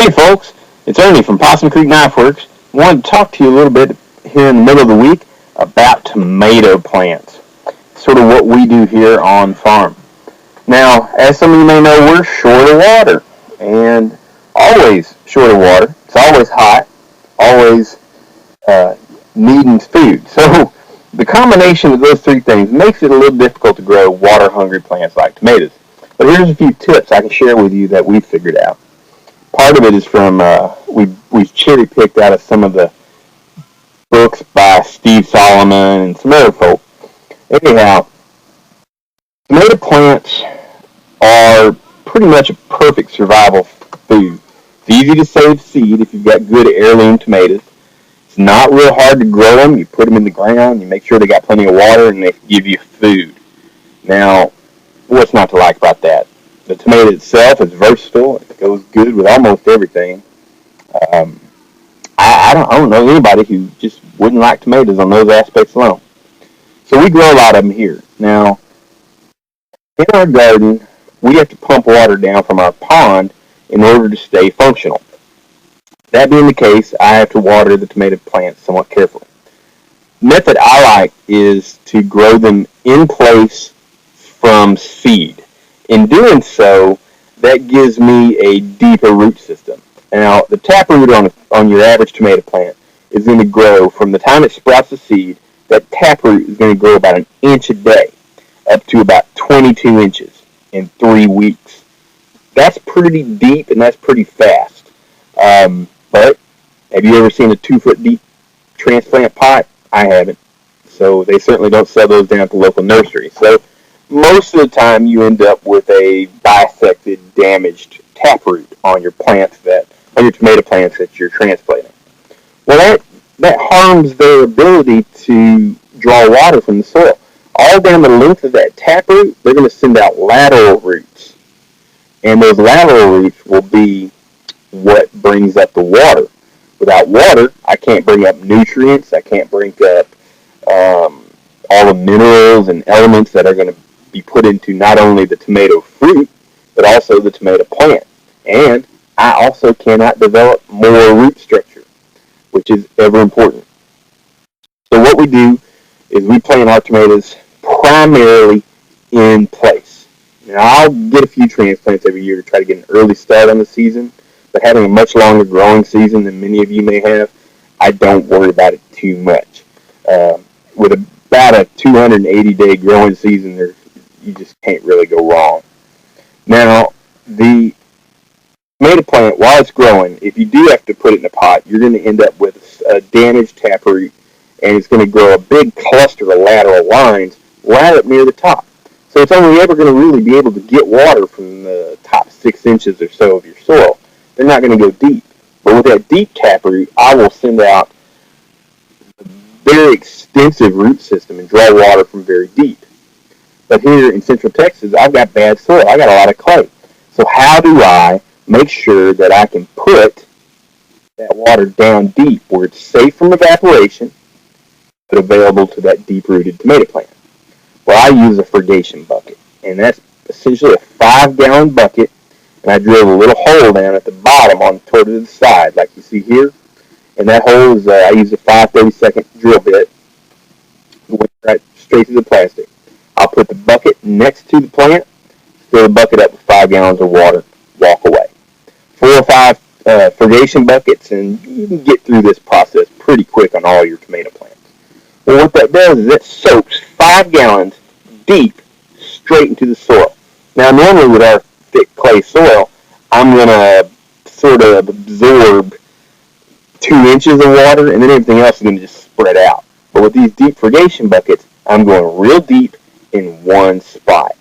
Hey folks, it's Ernie from Possum Creek Knifeworks. I wanted to talk to you a little bit here in the middle of the week about tomato plants. Sort of what we do here on farm. Now, as some of you may know, we're short of water. And always short of water. It's always hot. Always needing food. So the combination of those three things makes it a little difficult to grow water-hungry plants like tomatoes. But here's a few tips I can share with you that we've figured out. Part of it is from, we've cherry-picked out of some of the books by Steve Solomon and some other folk. Anyhow, tomato plants are pretty much a perfect survival food. It's easy to save seed if you've got good heirloom tomatoes. It's not real hard to grow them. You put them in the ground, you make sure they got plenty of water, and they give you food. Now, what's not to like about that? The tomato itself is versatile. It goes good with almost everything. I don't know anybody who just wouldn't like tomatoes on those aspects alone. So we grow a lot of them here. Now, in our garden, we have to pump water down from our pond in order to stay functional. That being the case, I have to water the tomato plants somewhat carefully. The method I like is to grow them in place from seed. In doing so, that gives me a deeper root system. Now, the taproot on your average tomato plant is going to grow from the time it sprouts the seed. That taproot is going to grow about an inch a day, up to about 22 inches in 3 weeks. That's pretty deep and that's pretty fast. But have you ever seen a 2-foot deep transplant pot? I haven't. So they certainly don't sell those down at the local nursery. So most of the time you end up with a bisected, damaged taproot on your tomato plants that you're transplanting. Well, that harms their ability to draw water from the soil. All down the length of that taproot, they're going to send out lateral roots. And those lateral roots will be what brings up the water. Without water, I can't bring up nutrients. I can't bring up all the minerals and elements that are going to be put into not only the tomato fruit, but also the tomato plant. And I also cannot develop more root structure, which is ever important. So what we do is we plant our tomatoes primarily in place. Now, I'll get a few transplants every year to try to get an early start on the season, but having a much longer growing season than many of you may have, I don't worry about it too much. With about a 280-day growing season, you just can't really go wrong. Now, the tomato plant, while it's growing, if you do have to put it in a pot, you're going to end up with a damaged taproot, and it's going to grow a big cluster of lateral lines right up near the top. So it's only ever going to really be able to get water from the top 6 inches or so of your soil. They're not going to go deep. But with that deep taproot, I will send out a very extensive root system and draw water from very deep. But here in Central Texas, I've got bad soil. I got a lot of clay. So how do I make sure that I can put that water down deep where it's safe from evaporation, but available to that deep-rooted tomato plant? Well, I use a fertigation bucket, and that's essentially a 5-gallon bucket, and I drill a little hole down at the bottom toward the side, like you see here. And that hole is, I use a 5/32 drill bit, went right straight through the plastic. I'll put the bucket next to the plant, fill the bucket up with 5 gallons of water, walk away. 4 or 5 fertigation buckets, and you can get through this process pretty quick on all your tomato plants. Well, what that does is it soaks 5 gallons deep straight into the soil. Now, normally with our thick clay soil, I'm going to sort of absorb 2 inches of water, and then everything else is going to just spread out. But with these deep fertigation buckets, I'm going real deep in one spot,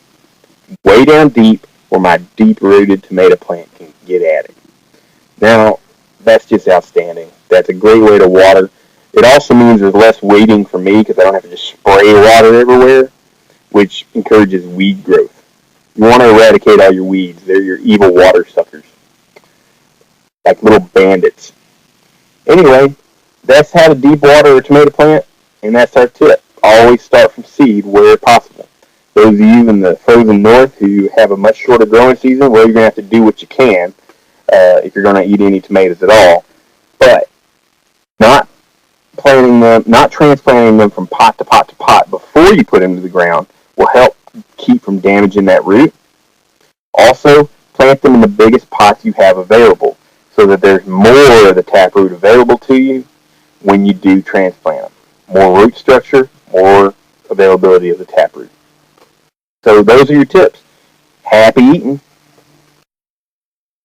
way down deep where my deep-rooted tomato plant can get at it. Now, that's just outstanding. That's a great way to water. It also means there's less waiting for me because I don't have to just spray water everywhere, which encourages weed growth. You want to eradicate all your weeds. They're your evil water suckers, like little bandits. Anyway, that's how to deep water a tomato plant, and that's our tip. Always start from seed where possible. Those of you in the frozen north who have a much shorter growing season, well, you're going to have to do what you can. if you're going to eat any tomatoes at all. But not not transplanting them from pot to pot to pot before you put them into the ground will help keep from damaging that root. Also, plant them in the biggest pots you have available so that there's more of the taproot available to you when you do transplant them. More root structure, more availability of the taproot. So those are your tips. Happy eating.